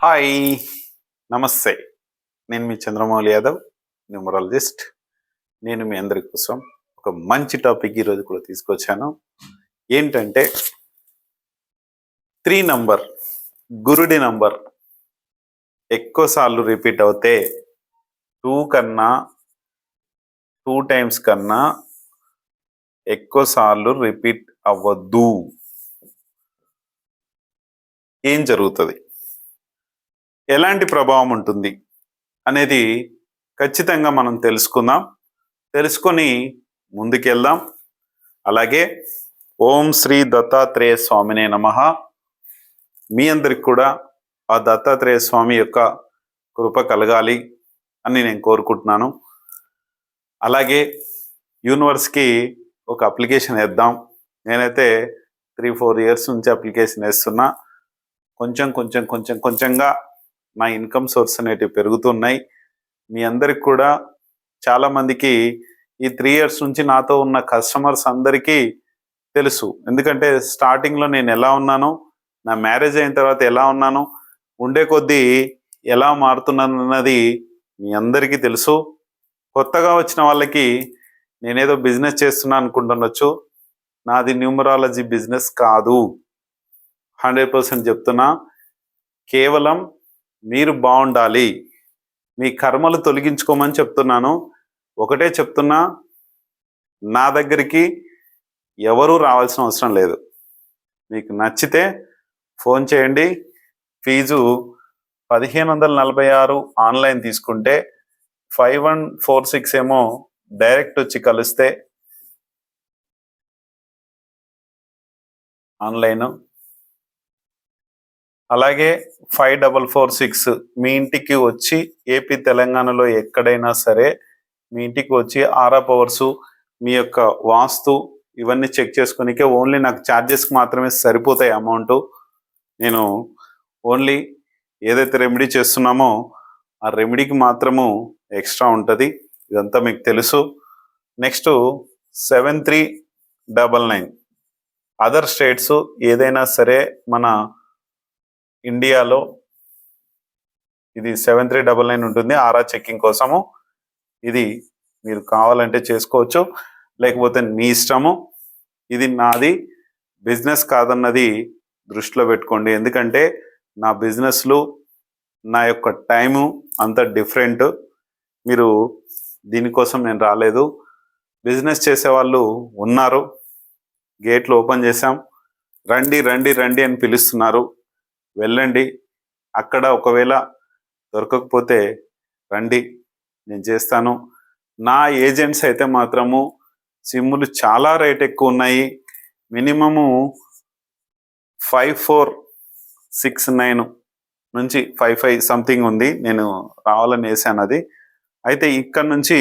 Hi, నమస్తే. నేను మీ Chandramouli Yadav, numerologist. నేను మీ అందరి కోసం ఒక మంచి టాపిక్ ఈరోజు కూడా తీసుకొచ్చాను. ఏంటంటే 3 నంబర్, గురుడి నంబర్ ఎక్కువసార్లు రిపీట్ అవుతే 2 టైమ్స్ కన్నా ఎక్కువసార్లు రిపీట్ అవ్వద్దు. ఏం జరుగుతుంది, ఎలాంటి ప్రభావం ఉంటుంది అనేది ఖచ్చితంగా మనం తెలుసుకొని ముందుకెళ్దాం. అలాగే ఓం శ్రీ దత్తాత్రేయ స్వామినే నమః. మీ అందరికి కూడా ఆ దత్తాత్రేయ స్వామి యొక్క కృప కలగాలి అని నేను కోరుకుంటున్నాను. అలాగే యూనివర్స్కి ఒక అప్లికేషన్ వేద్దాం. నేనైతే 3-4 ఇయర్స్ నుంచి అప్లికేషన్ వేస్తున్నా. కొంచెంగా నా ఇన్కమ్ సోర్స్ అనేటివి పెరుగుతున్నాయి. మీ అందరికి కూడా చాలామందికి ఈ 3 ఇయర్స్ నుంచి నాతో ఉన్న కస్టమర్స్ అందరికీ తెలుసు. ఎందుకంటే స్టార్టింగ్లో నేను ఎలా ఉన్నాను, నా మ్యారేజ్ అయిన తర్వాత ఎలా ఉన్నాను, ఉండే కొద్దీ ఎలా మారుతున్నాను అన్నది మీ అందరికీ తెలుసు. కొత్తగా వచ్చిన వాళ్ళకి నేనేదో బిజినెస్ చేస్తున్నా అనుకుంటుండొచ్చు. నాది న్యూమరాలజీ బిజినెస్ కాదు. 100% చెప్తున్నా. కేవలం మీరు బాగుండాలి, మీ కర్మలు తొలగించుకోమని చెప్తున్నాను. ఒకటే చెప్తున్నా, నా దగ్గరికి ఎవరూ రావాల్సిన అవసరం లేదు. మీకు నచ్చితే ఫోన్ చేయండి. ఫీజు 1546 ఆన్లైన్ తీసుకుంటే 5146 ఏమో డైరెక్ట్ వచ్చి కలిస్తే ఆన్లైన్. అలాగే 5446 మీ ఇంటికి వచ్చి, ఏపీ తెలంగాణలో ఎక్కడైనా సరే మీ ఇంటికి వచ్చి ఆరా పవర్స్, మీ యొక్క వాస్తు ఇవన్నీ చెక్ చేసుకునికే ఓన్లీ నాకు ఛార్జెస్కి మాత్రమే సరిపోతాయి అమౌంట్. నేను ఓన్లీ ఏదైతే రెమెడీ చేస్తున్నామో ఆ రెమెడీకి మాత్రము ఎక్స్ట్రా ఉంటుంది. ఇదంతా మీకు తెలుసు. నెక్స్ట్ 7399 అదర్ స్టేట్స్ ఏదైనా సరే మన ఇండియాలో ఇది 7399 ఉంటుంది ఆరా చెక్కింగ్ కోసము. ఇది మీరు కావాలంటే చేసుకోవచ్చు, లేకపోతే మీ ఇష్టము. ఇది నాది బిజినెస్ కాదన్నది దృష్టిలో పెట్టుకోండి. ఎందుకంటే నా బిజినెస్లు, నా యొక్క టైము అంత డిఫరెంట్. మీరు దీనికోసం నేను రాలేదు. బిజినెస్ చేసేవాళ్ళు ఉన్నారు, గేట్లు ఓపెన్ చేశాం, రండి రండి రండి అని పిలుస్తున్నారు. వెళ్ళండి. అక్కడ ఒకవేళ దొరకకపోతే రండి, నేను చేస్తాను. నా ఏజెంట్స్ అయితే మాత్రము సిమ్ములు చాలా రేట్ ఎక్కువ ఉన్నాయి. మినిమము 5469 నుంచి 55 సంథింగ్ ఉంది. నేను రావాలని వేసాను అది. అయితే ఇక్కడ నుంచి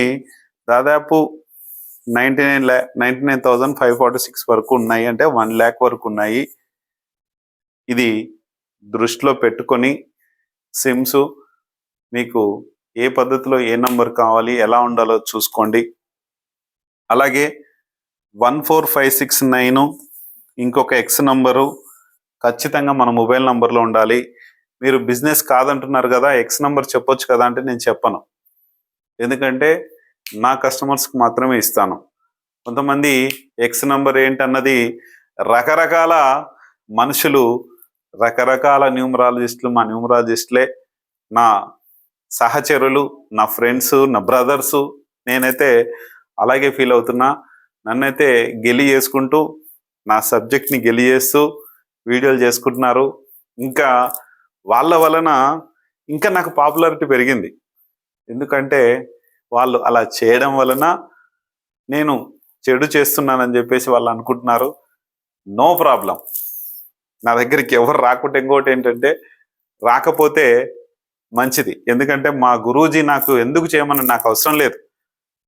దాదాపు 99,546 వరకు ఉన్నాయి, అంటే 1 lakh వరకు ఉన్నాయి. ఇది దృష్టిలో పెట్టుకొని సిమ్స్ మీకు ఏ పద్ధతిలో ఏ నంబర్ కావాలి, ఎలా ఉండాలో చూసుకోండి. అలాగే 14569 ఇంకొక ఎక్స్ నంబరు ఖచ్చితంగా మన మొబైల్ నంబర్లో ఉండాలి. మీరు బిజినెస్ కాదంటున్నారు కదా, ఎక్స్ నంబర్ చెప్పొచ్చు కదా అంటే నేను చెప్పను. ఎందుకంటే నా కస్టమర్స్కి మాత్రమే ఇస్తాను. కొంతమంది ఎక్స్ నంబర్ ఏంటన్నది రకరకాల మనుషులు, రకరకాల న్యూమరాలజిస్టులు, మా న్యూమరాలజిస్టులే నా సహచరులు, నా ఫ్రెండ్స్, నా బ్రదర్సు. నేనైతే అలాగే ఫీల్ అవుతున్నా. నన్నైతే గెలి చేసుకుంటూ, నా సబ్జెక్ట్ని గెలి చేస్తూ వీడియోలు చేసుకుంటున్నారు. ఇంకా వాళ్ళ వలన ఇంకా నాకు పాపులారిటీ పెరిగింది. ఎందుకంటే వాళ్ళు అలా చేయడం వలన నేను చెడు చేస్తున్నానని చెప్పేసి వాళ్ళు అనుకుంటున్నారు. No problem. నా దగ్గరికి ఎవరు రాకుంటే, ఇంకోటి ఏంటంటే రాకపోతే మంచిది. ఎందుకంటే మా గురూజీ నాకు ఎందుకు చేయమని నాకు అవసరం లేదు.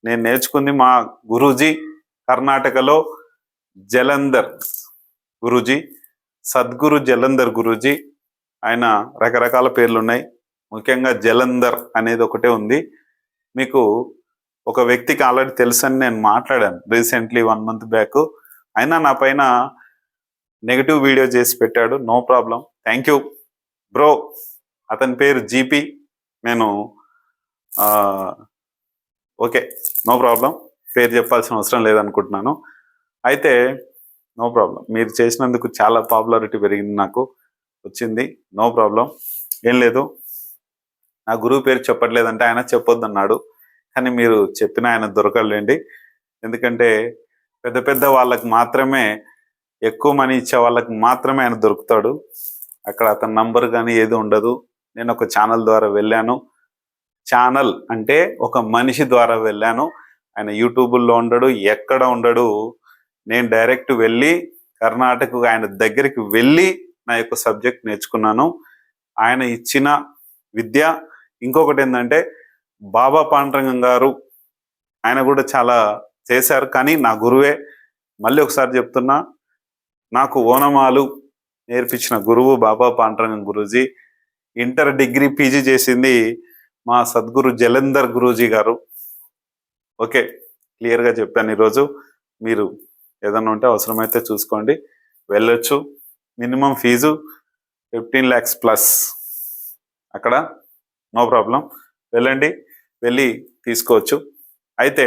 నేను నేర్చుకుంది మా గురూజీ కర్ణాటకలో జలంధర్ గురూజీ, సద్గురు జలంధర్ గురూజీ. ఆయన రకరకాల పేర్లు ఉన్నాయి, ముఖ్యంగా జలంధర్ అనేది ఒకటే ఉంది. మీకు ఒక వ్యక్తికి ఆల్రెడీ తెలుసని నేను మాట్లాడాను రీసెంట్లీ 1 month బ్యాక్. అయినా నా పైన నెగటివ్ వీడియో చేసి పెట్టాడు. No problem, thank you bro. అతని పేరు జీపీ. నేను ఓకే, నో ప్రాబ్లం, పేరు చెప్పాల్సిన అవసరం లేదనుకుంటున్నాను. అయితే నో ప్రాబ్లం, మీరు చేసినందుకు చాలా పాపులారిటీ పెరిగింది, నాకు వచ్చింది, నో ప్రాబ్లం, ఏం లేదు. నా గురువు పేరు చెప్పట్లేదంటే ఆయన చెప్పొద్దు అన్నాడు, కానీ మీరు చెప్పిన ఆయన దొరకలేండి. ఎందుకంటే పెద్ద పెద్ద వాళ్ళకి మాత్రమే, ఎక్కువ మనీ ఇచ్చే వాళ్ళకి మాత్రమే ఆయన దొరుకుతాడు. అక్కడ అతని నంబర్ కానీ ఏది ఉండదు. నేను ఒక ఛానల్ ద్వారా వెళ్ళాను. ఛానల్ అంటే ఒక మనిషి ద్వారా వెళ్ళాను. ఆయన యూట్యూబ్లో ఉండడు, ఎక్కడ ఉండడు. నేను డైరెక్ట్ వెళ్ళి కర్ణాటక ఆయన దగ్గరికి వెళ్ళి నా యొక్క సబ్జెక్ట్ నేర్చుకున్నాను. ఆయన ఇచ్చిన విద్య. ఇంకొకటి ఏంటంటే బాబా పాండురంగం గారు, ఆయన కూడా చాలా చేశారు, కానీ నా గురువే. మళ్ళీ ఒకసారి చెప్తున్నా, నాకు ఓనమాలు నేర్పించిన గురువు Baba Pandurangam Guruji. Inter degree PG చేసింది మా సద్గురు జలంధర్ గురూజీ గారు. ఓకే, క్లియర్గా చెప్పాను ఈరోజు. మీరు ఏదన్నా ఉంటే అవసరమైతే చూసుకోండి, వెళ్ళొచ్చు. Minimum fee 15 lakhs plus. అక్కడ నో ప్రాబ్లం, వెళ్ళండి, వెళ్ళి తీసుకోవచ్చు. అయితే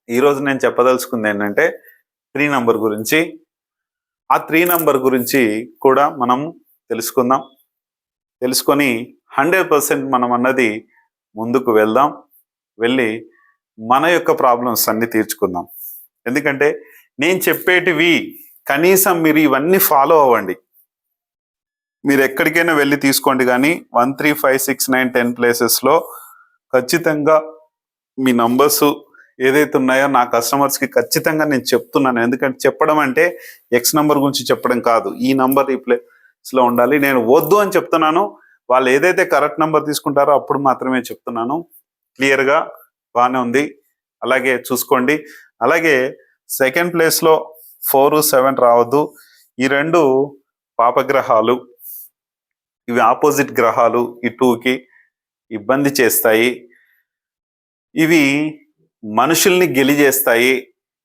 ఈరోజు నేను చెప్పదలుచుకుంది ఏంటంటే 3 నంబర్ గురించి. ఆ 3 నంబర్ గురించి కూడా మనం తెలుసుకుందాం. తెలుసుకొని 100% మనం అన్నది ముందుకు వెళ్దాం. వెళ్ళి మన యొక్క ప్రాబ్లమ్స్ అన్ని తీర్చుకుందాం. ఎందుకంటే నేను చెప్పేటివి కనీసం మీరు ఇవన్నీ ఫాలో అవ్వండి. మీరు ఎక్కడికైనా వెళ్ళి తీసుకోండి, కానీ 1, 3, 5, 6, 9, 10 ప్లేసెస్లో ఖచ్చితంగా మీ నంబర్స్ ఏదైతే ఉన్నాయో నా కస్టమర్స్కి ఖచ్చితంగా నేను చెప్తున్నాను. ఎందుకంటే చెప్పడం అంటే ఎక్స్ నంబర్ గురించి చెప్పడం కాదు, ఈ నంబర్ ఈ ప్లేస్లో ఉండాలి. నేను వద్దు అని చెప్తున్నాను. వాళ్ళు ఏదైతే కరెక్ట్ నంబర్ తీసుకుంటారో అప్పుడు మాత్రమే చెప్తున్నాను. క్లియర్గా బాగానే ఉంది, అలాగే చూసుకోండి. అలాగే సెకండ్ ప్లేస్లో 4, 7 రావద్దు. ఈ 2 పాపగ్రహాలు, ఇవి ఆపోజిట్ గ్రహాలు. ఈ 2కి ఇబ్బంది చేస్తాయి. ఇవి మనుషుల్ని గెలిచేస్తాయి.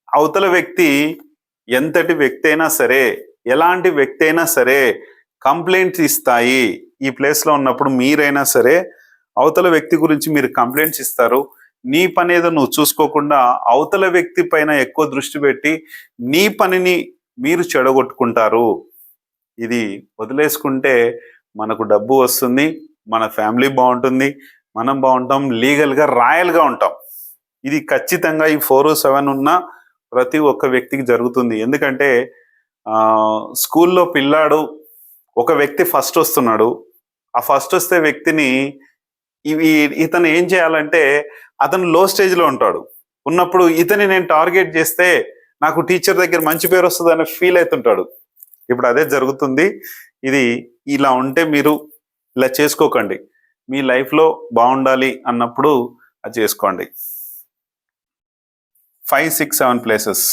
అవతల వ్యక్తి ఎంతటి వ్యక్తి అయినా సరే, ఎలాంటి వ్యక్తి అయినా సరే కంప్లైంట్స్ ఇస్తాయి. ఈ ప్లేస్లో ఉన్నప్పుడు మీరైనా సరే అవతల వ్యక్తి గురించి మీరు కంప్లైంట్స్ ఇస్తారు. నీ పని ఏదో నువ్వు చూసుకోకుండా అవతల వ్యక్తి పైన ఎక్కువ దృష్టి పెట్టి నీ పనిని మీరు చెడగొట్టుకుంటారు. ఇది వదిలేసుకుంటే మనకు డబ్బు వస్తుంది, మన ఫ్యామిలీ బాగుంటుంది, మనం బాగుంటాం, లీగల్గా రాయల్గా ఉంటాం. ఇది ఖచ్చితంగా ఈ 4, 7 ఉన్న ప్రతి ఒక్క వ్యక్తికి జరుగుతుంది. ఎందుకంటే స్కూల్లో పిల్లాడు, ఒక వ్యక్తి ఫస్ట్ వస్తున్నాడు. ఆ ఫస్ట్ వస్తే వ్యక్తిని ఇతను ఏం చేయాలంటే, అతను లో స్టేజ్లో ఉంటాడు. ఉన్నప్పుడు ఇతని నేను టార్గెట్ చేస్తే నాకు టీచర్ దగ్గర మంచి పేరు వస్తుంది అని ఫీల్ అవుతుంటాడు. ఇప్పుడు అదే జరుగుతుంది. ఇది ఇలా ఉంటే మీరు ఇలా చేసుకోకండి. మీ లైఫ్లో బాగుండాలి అన్నప్పుడు అది చేసుకోండి. 5, 6, 7 ప్లేసెస్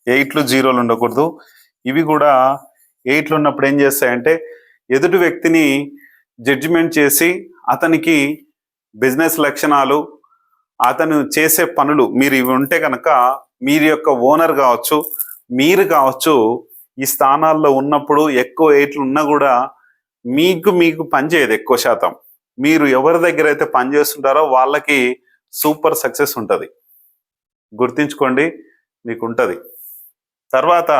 8లు 0లు ఉండకూడదు. ఇవి కూడా 8లు ఉన్నప్పుడు ఏం చేస్తాయంటే ఎదుటి వ్యక్తిని జడ్జిమెంట్ చేసి అతనికి బిజినెస్ లక్షణాలు, అతను చేసే పనులు, మీరు ఇవి ఉంటే కనుక మీరు యొక్క ఓనర్ కావచ్చు, మీరు కావచ్చు, ఈ స్థానాల్లో ఉన్నప్పుడు ఎక్కువ 8లు ఉన్నా కూడా మీకు పనిచేయదు. ఎక్కువ శాతం మీరు ఎవరి దగ్గర అయితే పనిచేస్తుంటారో వాళ్ళకి సూపర్ సక్సెస్ ఉంటుంది. గుర్తించుకోండి, మీకు ఉంటుంది. తర్వాత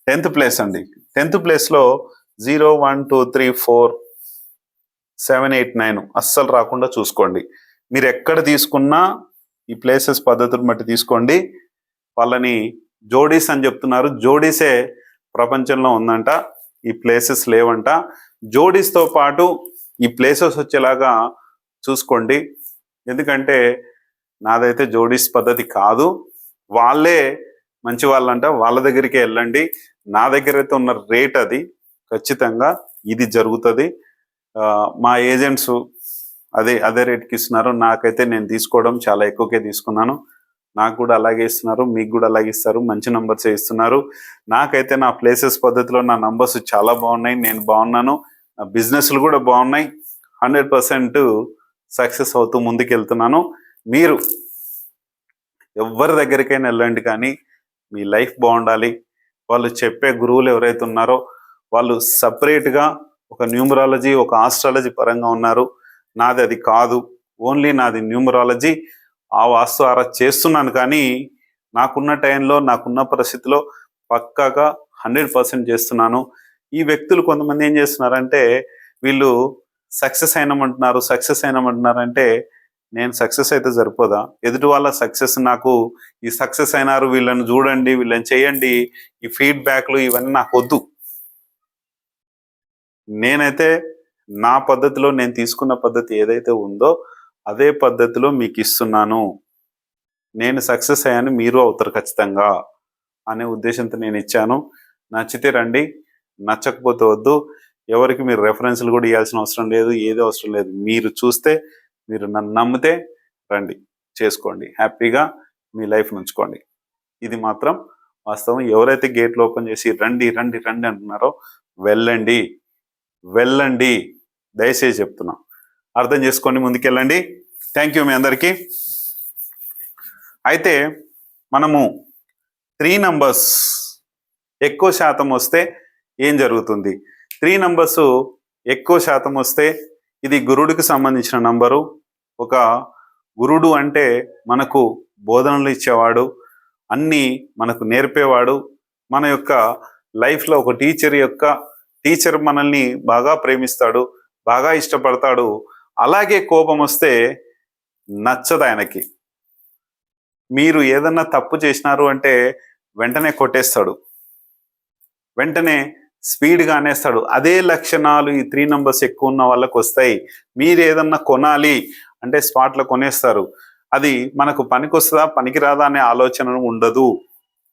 10th ప్లేస్ అండి. 10th ప్లేస్లో 0, 1, 2, 3, 4, 7, 8, 9 అస్సలు రాకుండా చూసుకోండి. మీరు ఎక్కడ తీసుకున్నా ఈ ప్లేసెస్ పద్ధతులు బట్టి తీసుకోండి. వాళ్ళని జోడీస్ అని చెప్తున్నారు. జోడీసే ప్రపంచంలో ఉందంట, ఈ ప్లేసెస్ లేవంట. జోడీస్తో పాటు ఈ ప్లేసెస్ వచ్చేలాగా చూసుకోండి. ఎందుకంటే నాదైతే జోడీస్ పద్ధతి కాదు, వాళ్ళే మంచి వాళ్ళంట, వాళ్ళ దగ్గరికి వెళ్ళండి. నా దగ్గర అయితే ఉన్న రేట్ అది, ఖచ్చితంగా ఇది జరుగుతుంది. మా ఏజెంట్స్ అదే రేట్కి ఇస్తున్నారు. నాకైతే నేను తీసుకోవడం చాలా ఎక్కువకే తీసుకున్నాను. నాకు కూడా అలాగే ఇస్తున్నారు, మీకు కూడా అలాగే ఇస్తారు. మంచి నంబర్స్ ఇస్తున్నారు. నాకైతే నా ప్లేసెస్ పద్ధతిలో నా నంబర్స్ చాలా బాగున్నాయి, నేను బాగున్నాను, నా బిజినెస్లు కూడా బాగున్నాయి. 100% సక్సెస్ అవుతూ ముందుకు వెళ్తున్నాను. మీరు ఎవరి దగ్గరికైనా వెళ్ళండి, కానీ మీ లైఫ్ బాగుండాలి. వాళ్ళు చెప్పే గురువులు ఎవరైతే ఉన్నారో వాళ్ళు సపరేట్గా ఒక న్యూమరాలజీ, ఒక ఆస్ట్రాలజీ పరంగా ఉన్నారు. నాది అది కాదు, ఓన్లీ నాది న్యూమరాలజీ. ఆ వాస్తు ఆరా చేస్తున్నాను, కానీ నాకున్న టైంలో, నాకున్న పరిస్థితిలో పక్కాగా 100% చేస్తున్నాను. ఈ వ్యక్తులు కొంతమంది ఏం చేస్తున్నారంటే, వీళ్ళు సక్సెస్ అయినామంటున్నారు అంటే, నేను సక్సెస్ అయితే సరిపోదా? ఎదుటి వాళ్ళ సక్సెస్ నాకు, ఈ సక్సెస్ అయినారు వీళ్ళని చూడండి, వీళ్ళని చేయండి, ఈ ఫీడ్బ్యాక్లు ఇవన్నీ నాకు వద్దు. నేనైతే నా పద్ధతిలో, నేను తీసుకున్న పద్ధతి ఏదైతే ఉందో అదే పద్ధతిలో మీకు ఇస్తున్నాను. నేను సక్సెస్ అయ్యాను, మీరు అవుతారు ఖచ్చితంగా అనే ఉద్దేశంతో నేను ఇచ్చాను. నచ్చితే రండి, నచ్చకపోతే వద్దు. ఎవరికి మీరు రెఫరెన్స్లు కూడా ఇవ్వాల్సిన అవసరం లేదు, ఏది అవసరం లేదు. మీరు చూస్తే, మీరు నన్ను నమ్మితే రండి, చేసుకోండి, హ్యాపీగా మీ లైఫ్ ఉంచుకోండి. ఇది మాత్రం వాస్తవం. ఎవరైతే గేట్లు ఓపెన్ చేసి రండి రండి రండి అంటున్నారో వెళ్ళండి, వెళ్ళండి, దయచేసి చెప్తున్నా, అర్థం చేసుకోండి, ముందుకెళ్ళండి. థ్యాంక్ యూ మీ అందరికీ. అయితే మనము 3 నంబర్స్ ఎక్కువ శాతం వస్తే ఏం జరుగుతుంది? 3 నంబర్స్ ఎక్కువ శాతం వస్తే ఇది గురుడికి సంబంధించిన నంబరు. ఒక గురుడు అంటే మనకు బోధనలు ఇచ్చేవాడు, అన్నీ మనకు నేర్పేవాడు. మన యొక్క లైఫ్లో ఒక టీచర్ మనల్ని బాగా ప్రేమిస్తాడు, బాగా ఇష్టపడతాడు. అలాగే కోపం వస్తే నచ్చదు ఆయనకి. మీరు ఏదన్నా తప్పు చేసినారు అంటే వెంటనే కొట్టేస్తాడు, వెంటనే స్పీడ్గా అనేస్తాడు. అదే లక్షణాలు ఈ 3 నంబర్స్ ఎక్కువ ఉన్న వాళ్ళకి వస్తాయి. మీరు ఏదన్నా కొనాలి అంటే స్పాట్లో కొనేస్తారు. అది మనకు పనికొస్తుందా పనికిరాదా అనే ఆలోచన ఉండదు.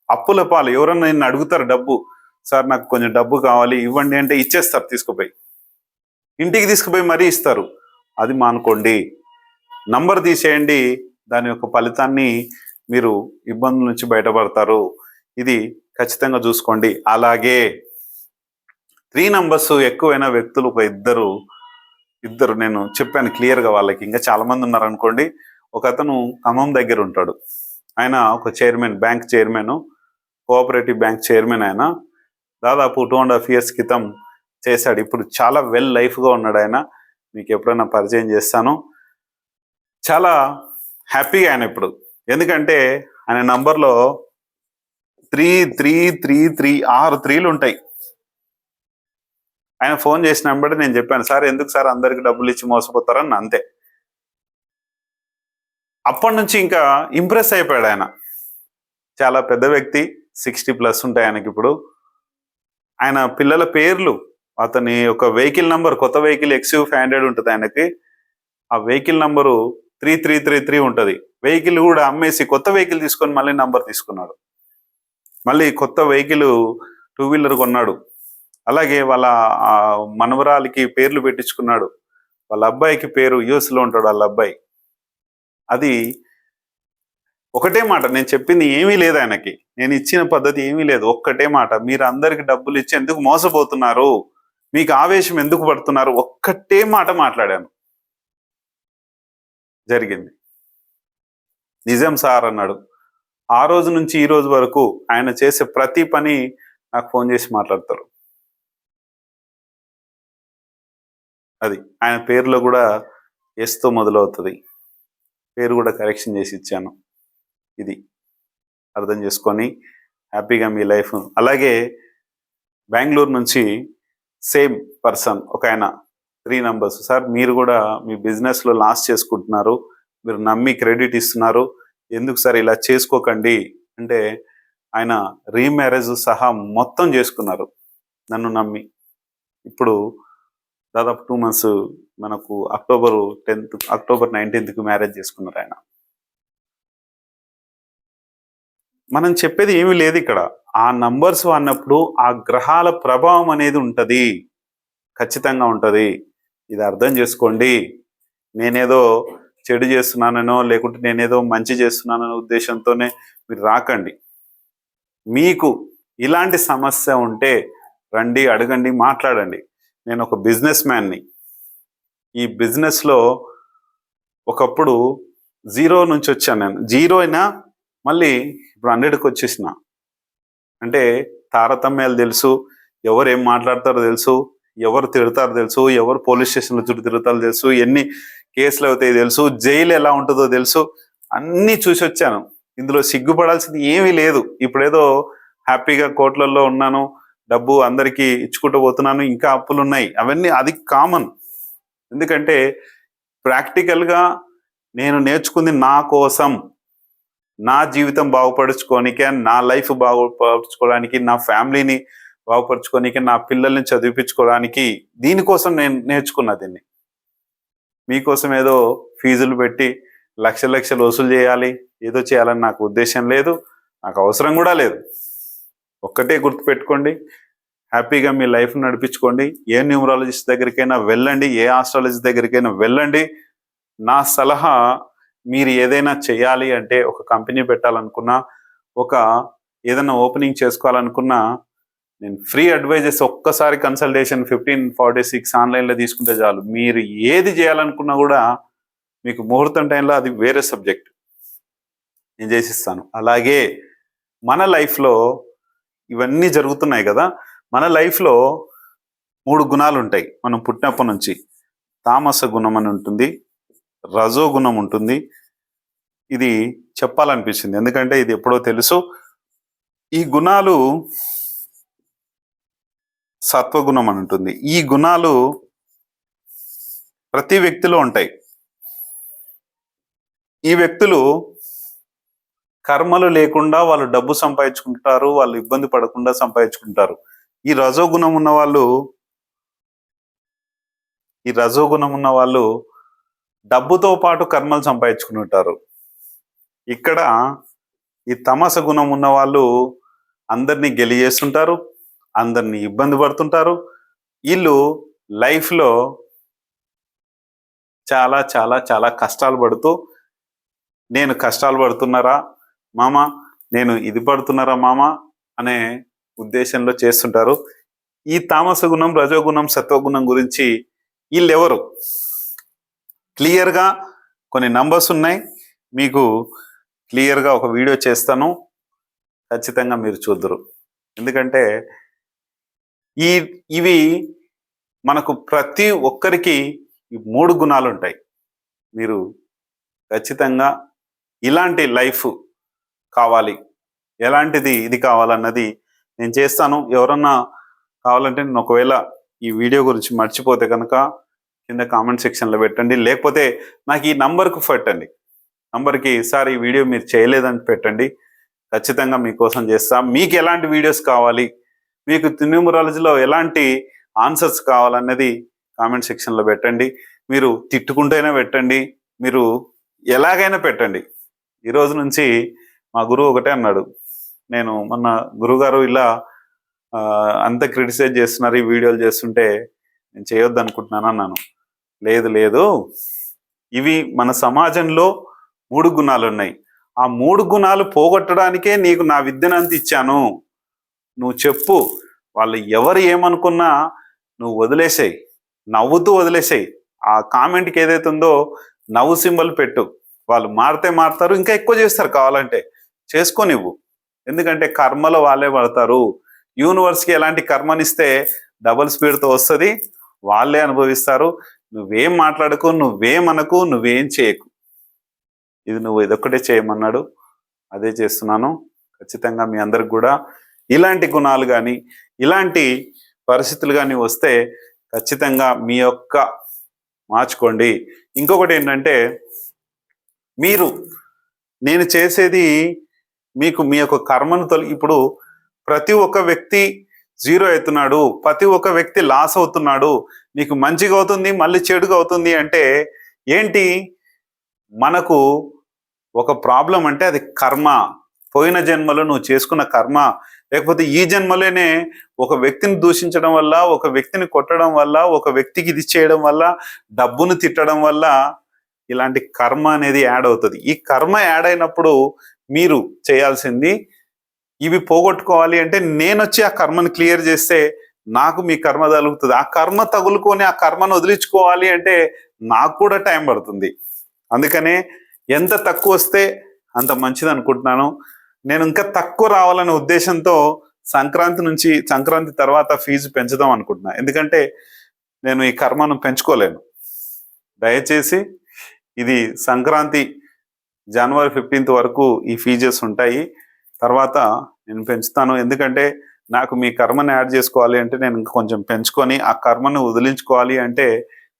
అప్పుల పాలు. ఎవరన్నా నిన్ను అడుగుతారు డబ్బు, సార్ నాకు కొంచెం డబ్బు కావాలి ఇవ్వండి అంటే ఇచ్చేస్తారు, తీసుకుపోయి ఇంటికి తీసుకుపోయి మరీ ఇస్తారు. అది మానుకోండి, నంబర్ తీసేయండి, దాని యొక్క ఫలితాన్ని మీరు ఇబ్బందుల నుంచి బయటపడతారు. ఇది ఖచ్చితంగా చూసుకోండి. అలాగే 3 నంబర్స్ ఎక్కువైన వ్యక్తులు ఒక ఇద్దరు నేను చెప్పాను క్లియర్గా. వాళ్ళకి ఇంకా చాలా మంది ఉన్నారు అనుకోండి. ఒక అతను ఖమ్మం దగ్గర ఉంటాడు. ఆయన ఒక chairman, bank chairman, cooperative bank chairman. ఆయన దాదాపు 2.5 years క్రితం చేశాడు. ఇప్పుడు చాలా వెల్ లైఫ్గా ఉన్నాడు ఆయన. మీకు ఎప్పుడైనా పరిచయం చేస్తాను. చాలా హ్యాపీగా ఆయన ఇప్పుడు. ఎందుకంటే ఆయన నంబర్లో 3 6 3లు ఉంటాయి. ఆయన ఫోన్ చేసిన వెంబడి నేను చెప్పాను, సార్ ఎందుకు సార్ అందరికి డబ్బులు ఇచ్చి మోసపోతారని. అంతే. అప్పటి నుంచి ఇంకా ఇంప్రెస్ అయిపోయాడు ఆయన. చాలా పెద్ద వ్యక్తి, 60+ ఉంటాయి ఆయనకి ఇప్పుడు. ఆయన పిల్లల పేర్లు, అతని ఒక వెహికల్ నంబర్, కొత్త వెహికల్ XUV500 ఉంటుంది ఆయనకి. ఆ వెహికల్ నంబరు 3333 ఉంటుంది. వెహికల్ కూడా అమ్మేసి కొత్త వెహికల్ తీసుకొని మళ్ళీ నంబర్ తీసుకున్నాడు. మళ్ళీ కొత్త వెహికల్ 2-wheeler కొన్నాడు. అలాగే వాళ్ళ మనవరాలికి పేర్లు పెట్టించుకున్నాడు. వాళ్ళ అబ్బాయికి పేరు US లో ఉంటాడు వాళ్ళ అబ్బాయి. అది ఒకటే మాట, నేను చెప్పింది ఏమీ లేదు ఆయనకి, నేను ఇచ్చిన పద్ధతి ఏమీ లేదు. ఒక్కటే మాట, మీరు అందరికి డబ్బులు ఇచ్చి ఎందుకు మోసపోతున్నారు, మీకు ఆవేశం ఎందుకు పడుతున్నారు, ఒక్కటే మాట మాట్లాడాను. జరిగింది. నిజం సార్ అన్నాడు. ఆ రోజు నుంచి ఈ రోజు వరకు ఆయన చేసే ప్రతి పని నాకు ఫోన్ చేసి మాట్లాడతారు. అది ఆయన పేరులో కూడా ఎస్తో మొదలవుతుంది. పేరు కూడా కరెక్షన్ చేసి ఇచ్చాను. ఇది అర్థం చేసుకొని హ్యాపీగా మీ లైఫ్. అలాగే బెంగళూరు నుంచి సేమ్ పర్సన్ ఒక ఆయన 3 నంబర్స్, సార్ మీరు కూడా మీ బిజినెస్లో లాస్ చేసుకుంటున్నారు, మీరు నమ్మి క్రెడిట్ ఇస్తున్నారు, ఎందుకు సార్ ఇలా చేసుకోకండి అంటే ఆయన రీమ్యారేజ్ సహా మొత్తం చేసుకున్నారు నన్ను నమ్మి. ఇప్పుడు దాదాపు 2 months, మనకు అక్టోబర్ 19th మ్యారేజ్ చేసుకున్నారు ఆయన. మనం చెప్పేది ఏమీ లేదు ఇక్కడ. ఆ నంబర్స్ అన్నప్పుడు ఆ గ్రహాల ప్రభావం అనేది ఉంటుంది, ఖచ్చితంగా ఉంటుంది. ఇది అర్థం చేసుకోండి. నేనేదో చెడు చేస్తున్నానో లేకుంటే నేనేదో మంచి చేస్తున్నానో ఉద్దేశంతోనే మీరు రాకండి. మీకు ఇలాంటి సమస్య ఉంటే రండి, అడగండి, మాట్లాడండి. నేను ఒక బిజినెస్ మ్యాన్ని. ఈ బిజినెస్లో ఒకప్పుడు 0 నుంచి వచ్చాను నేను. 0 అయినా మళ్ళీ ఇప్పుడు 100కి వచ్చేసిన. అంటే తారతమ్యాలు తెలుసు, ఎవరు ఏం మాట్లాడతారో తెలుసు, ఎవరు తిడతారో తెలుసు, ఎవరు పోలీస్ స్టేషన్ల చుట్టూ తిరుగుతారో తెలుసు, ఎన్ని కేసులు అవుతాయో తెలుసు, జైలు ఎలా ఉంటుందో తెలుసు, అన్నీ చూసి వచ్చాను. ఇందులో సిగ్గుపడాల్సింది ఏమీ లేదు. ఇప్పుడేదో హ్యాపీగా కోట్లల్లో ఉన్నాను, డబ్బు అందరికీ ఇచ్చుకుంటూ పోతున్నాను, ఇంకా అప్పులు ఉన్నాయి, అవన్నీ అది కామన్. ఎందుకంటే ప్రాక్టికల్గా నేను నేర్చుకుంది నా కోసం, నా జీవితం బాగుపరుచుకోనికే, నా లైఫ్ బాగుపరుచుకోవడానికి, నా ఫ్యామిలీని బాగుపరుచుకోనికే, నా పిల్లల్ని చదివించుకోవడానికి, దీనికోసం నేను నేర్చుకున్నా దీన్ని. మీకోసం ఏదో ఫీజులు పెట్టి లక్షలు లక్షలు వసూలు చేయాలి, ఏదో చేయాలని నాకు ఉద్దేశం లేదు, నాకు అవసరం కూడా లేదు. ఒక్కటే గుర్తుపెట్టుకోండి, హ్యాపీగా మీ లైఫ్ నడిపించుకోండి. ఏ న్యూమరాలజిస్ట్ దగ్గరికైనా వెళ్ళండి, ఏ ఆస్ట్రాలజిస్ట్ దగ్గరికైనా వెళ్ళండి. నా సలహా, మీరు ఏదైనా చేయాలి అంటే, ఒక కంపెనీ పెట్టాలనుకున్నా, ఒక ఏదైనా ఓపెనింగ్ చేసుకోవాలనుకున్నా, నేను ఫ్రీ అడ్వైజెస్ ఒక్కసారి కన్సల్టేషన్ 1546 ఆన్లైన్లో తీసుకుంటే చాలు. మీరు ఏది చేయాలనుకున్నా కూడా మీకు ముహూర్తం టైంలో అది వేరే సబ్జెక్ట్ నేను చేసిస్తాను. అలాగే మన లైఫ్లో ఇవన్నీ జరుగుతున్నాయి కదా, మన లైఫ్లో 3 గుణాలు ఉంటాయి మనం పుట్టినప్పటి నుంచి. తామస గుణం అని ఉంటుంది, రజో గుణం ఉంటుంది. ఇది చెప్పాలనిపించింది ఎందుకంటే ఇది ఎప్పుడో తెలుసు. ఈ గుణాలు సత్వగుణం అని ఉంటుంది. ఈ గుణాలు ప్రతి వ్యక్తిలో ఉంటాయి. ఈ వ్యక్తులు కర్మలు లేకుండా వాళ్ళు డబ్బు సంపాదించుకుంటారు, వాళ్ళు ఇబ్బంది పడకుండా సంపాదించుకుంటారు. ఈ రజోగుణం ఉన్న వాళ్ళు డబ్బుతో పాటు కర్మలు సంపాదించుకుంటారు. ఇక్కడ ఈ తమస గుణం ఉన్న వాళ్ళు అందరినీ గెలిచేస్తుంటారు, అందరినీ ఇబ్బంది పడుతుంటారు. వీళ్ళు లైఫ్లో చాలా చాలా చాలా కష్టాలు పడుతూ, నేను కష్టాలు పడుతున్నారా మామ, నేను ఇది పడుతున్నారా మామ అనే ఉద్దేశంలో చేస్తుంటారు. ఈ తామస గుణం, రజోగుణం, సత్వగుణం గురించి వీళ్ళెవరు క్లియర్గా కొన్ని నంబర్స్ ఉన్నాయి, మీకు క్లియర్గా ఒక వీడియో చేస్తాను, ఖచ్చితంగా మీరు చూద్దరు. ఎందుకంటే ఇవి మనకు ప్రతి ఒక్కరికి ఈ 3 గుణాలు ఉంటాయి. మీరు ఖచ్చితంగా ఇలాంటి లైఫ్ కావాలి, ఎలాంటిది ఇది కావాలన్నది నేను చేస్తాను. ఎవరన్నా కావాలంటే నేను ఒకవేళ ఈ వీడియో గురించి మర్చిపోతే కనుక కింద కామెంట్ సెక్షన్లో పెట్టండి, లేకపోతే నాకు ఈ నంబర్కు పెట్టండి. నంబర్కి సార్ ఈ వీడియో మీరు చేయలేదని పెట్టండి, ఖచ్చితంగా మీకోసం చేస్తా. మీకు ఎలాంటి వీడియోస్ కావాలి, మీకు న్యూమరాలజీలో ఎలాంటి ఆన్సర్స్ కావాలన్నది కామెంట్ సెక్షన్లో పెట్టండి. మీరు తిట్టుకుంటేనే పెట్టండి, మీరు ఎలాగైనా పెట్టండి. ఈరోజు నుంచి మా గురువు ఒకటే అన్నాడు, నేను మొన్న గురువుగారు ఇలా అంత క్రిటిసైజ్ చేస్తున్నారు, ఈ వీడియోలు చేస్తుంటే నేను చేయొద్దు అనుకుంటున్నాను అన్నాను. లేదు లేదు, ఇవి మన సమాజంలో 3 గుణాలు ఉన్నాయి. ఆ 3 గుణాలు పోగొట్టడానికే నీకు నా విద్యనంత ఇచ్చాను. నువ్వు చెప్పు, వాళ్ళు ఎవరు ఏమనుకున్నా నువ్వు వదిలేసేయి, నవ్వుతూ వదిలేసేయి. ఆ కామెంట్కి ఏదైతే ఉందో నవ్వు సింబల్ పెట్టు. వాళ్ళు మారితే మారుతారు, ఇంకా ఎక్కువ చేస్తారు, కావాలంటే చేసుకోనివ్వు. ఎందుకంటే కర్మలో వాళ్ళే పడతారు. యూనివర్స్కి ఎలాంటి కర్మనిస్తే డబుల్ స్పీడ్తో వస్తుంది, వాళ్ళే అనుభవిస్తారు. నువ్వేం మాట్లాడకు, నువ్వేమనకు, నువ్వేం చేయకు. ఇది నువ్వు ఇదొక్కటే చేయమన్నాడు, అదే చేస్తున్నాను. ఖచ్చితంగా మీ అందరికి కూడా ఇలాంటి గుణాలు కానీ ఇలాంటి పరిస్థితులు కానీ వస్తే ఖచ్చితంగా మీ యొక్క మార్చుకోండి. ఇంకొకటి ఏంటంటే, మీరు నేను చేసేది మీకు మీ యొక్క కర్మను ఇప్పుడు ప్రతి ఒక్క వ్యక్తి 0 అవుతున్నాడు, ప్రతి ఒక్క వ్యక్తి లాస్ అవుతున్నాడు, నీకు మంచిగా అవుతుంది మళ్ళీ చెడుగా అవుతుంది అంటే ఏంటి? మనకు ఒక ప్రాబ్లం అంటే అది కర్మ. పోయిన జన్మలో నువ్వు చేసుకున్న కర్మ, లేకపోతే ఈ జన్మలోనే ఒక వ్యక్తిని దూషించడం వల్ల, ఒక వ్యక్తిని కొట్టడం వల్ల, ఒక వ్యక్తికి ఇది చేయడం వల్ల, డబ్బును తిట్టడం వల్ల ఇలాంటి కర్మ అనేది యాడ్ అవుతుంది. ఈ కర్మ యాడ్ అయినప్పుడు మీరు చేయాల్సింది, ఇవి పోగొట్టుకోవాలి అంటే నేను వచ్చి ఆ కర్మను క్లియర్ చేస్తే నాకు మీ కర్మ తగులుతుంది. ఆ కర్మ తగులుకొని ఆ కర్మను వదిలించుకోవాలి అంటే నాకు కూడా టైం పడుతుంది. అందుకనే ఎంత తక్కువ వస్తే అంత మంచిది అనుకుంటున్నాను. నేను ఇంకా తక్కువ రావాలనే ఉద్దేశంతో సంక్రాంతి తర్వాత ఫీజు పెంచుదాం అనుకుంటున్నా. ఎందుకంటే నేను ఈ కర్మను పెంచుకోలేను. దయచేసి ఇది సంక్రాంతి జనవరి 15th వరకు ఈ ఫీజెస్ ఉంటాయి. తర్వాత నేను పెంచుతాను. ఎందుకంటే నాకు మీ కర్మను యాడ్ చేసుకోవాలి అంటే నేను ఇంకా కొంచెం పెంచుకొని ఆ కర్మను వదిలించుకోవాలి అంటే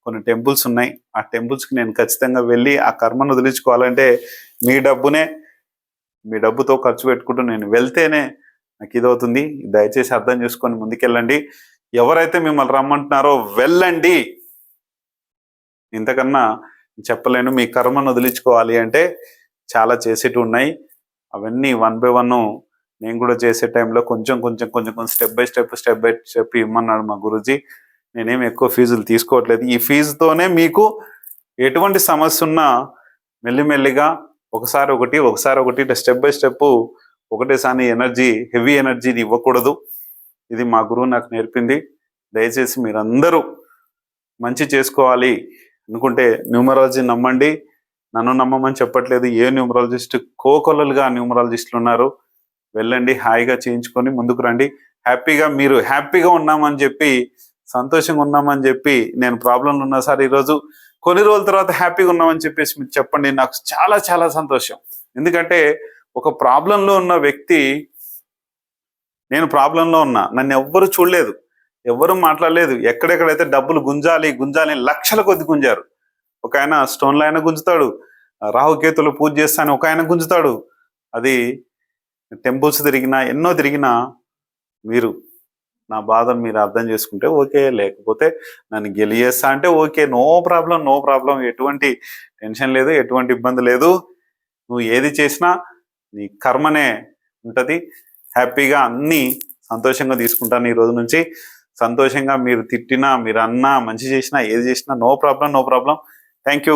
కొన్ని టెంపుల్స్ ఉన్నాయి. ఆ టెంపుల్స్కి నేను ఖచ్చితంగా వెళ్ళి ఆ కర్మను వదిలించుకోవాలంటే మీ డబ్బుతో ఖర్చు పెట్టుకుంటూ నేను వెళ్తేనే నాకు ఇదవుతుంది. దయచేసి అర్థం చేసుకొని ముందుకెళ్ళండి. ఎవరైతే మిమ్మల్ని రమ్మంటున్నారో వెళ్ళండి. ఇంతకన్నా చెప్పలేను. మీ కర్మను వదిలించుకోవాలి అంటే చాలా చేసేటివి ఉన్నాయి. అవన్నీ 1 by 1 నేను కూడా చేసే టైంలో కొంచెం స్టెప్ బై స్టెప్ ఇమ్మన్నాడు మా గురూజీ. నేనేం ఎక్కువ ఫీజులు తీసుకోవట్లేదు. ఈ ఫీజుతోనే మీకు ఎటువంటి సమస్య ఉన్నా మెల్లిమెల్లిగా ఒకసారి ఒకటి స్టెప్ బై స్టెప్ ఒకటేసారి హెవీ ఎనర్జీని ఇవ్వకూడదు. ఇది మా గురువు నాకు నేర్పింది. దయచేసి మీరందరూ మంచి చేసుకోవాలి అనుకుంటే న్యూమరాలజీ నమ్మండి. నన్ను నమ్మమని చెప్పట్లేదు. ఏ న్యూమరాలజిస్ట్ కోకొల్లలుగా న్యూమరాలజిస్టులు ఉన్నారు. వెళ్ళండి, హాయిగా చేయించుకొని ముందుకు రండి. మీరు హ్యాపీగా ఉన్నామని చెప్పి, సంతోషంగా ఉన్నామని చెప్పి, నేను ప్రాబ్లంలో ఉన్నా సార్ ఈరోజు కొన్ని రోజుల తర్వాత హ్యాపీగా ఉన్నామని చెప్పేసి మీరు చెప్పండి. నాకు చాలా చాలా సంతోషం. ఎందుకంటే ఒక ప్రాబ్లంలో ఉన్న వ్యక్తి, నేను ప్రాబ్లంలో ఉన్నా, నన్ను ఎవ్వరు చూడలేదు, ఎవ్వరూ మాట్లాడలేదు. ఎక్కడెక్కడైతే డబ్బులు గుంజాలి లక్షల కొద్ది గుంజారు. ఒక ఆయన స్టోన్లో ఆయన గుంజుతాడు, రాహుకేతులు పూజ చేస్తాను ఒక ఆయన గుంజుతాడు. అది టెంపుల్స్ తిరిగినా ఎన్నో తిరిగినా మీరు నా బాధను మీరు అర్థం చేసుకుంటే ఓకే, లేకపోతే నన్ను గెలిచేస్తా అంటే ఓకే, నో ప్రాబ్లం. ఎటువంటి టెన్షన్ లేదు, ఎటువంటి ఇబ్బంది లేదు. నువ్వు ఏది చేసినా నీ కర్మనే ఉంటది. హ్యాపీగా అన్ని సంతోషంగా తీసుకుంటాను. ఈ రోజు నుంచి సంతోషంగా మీరు తిట్టినా, మీరు అన్నా, మంచి చేసినా, ఏది చేసినా నో ప్రాబ్లం. Thank you.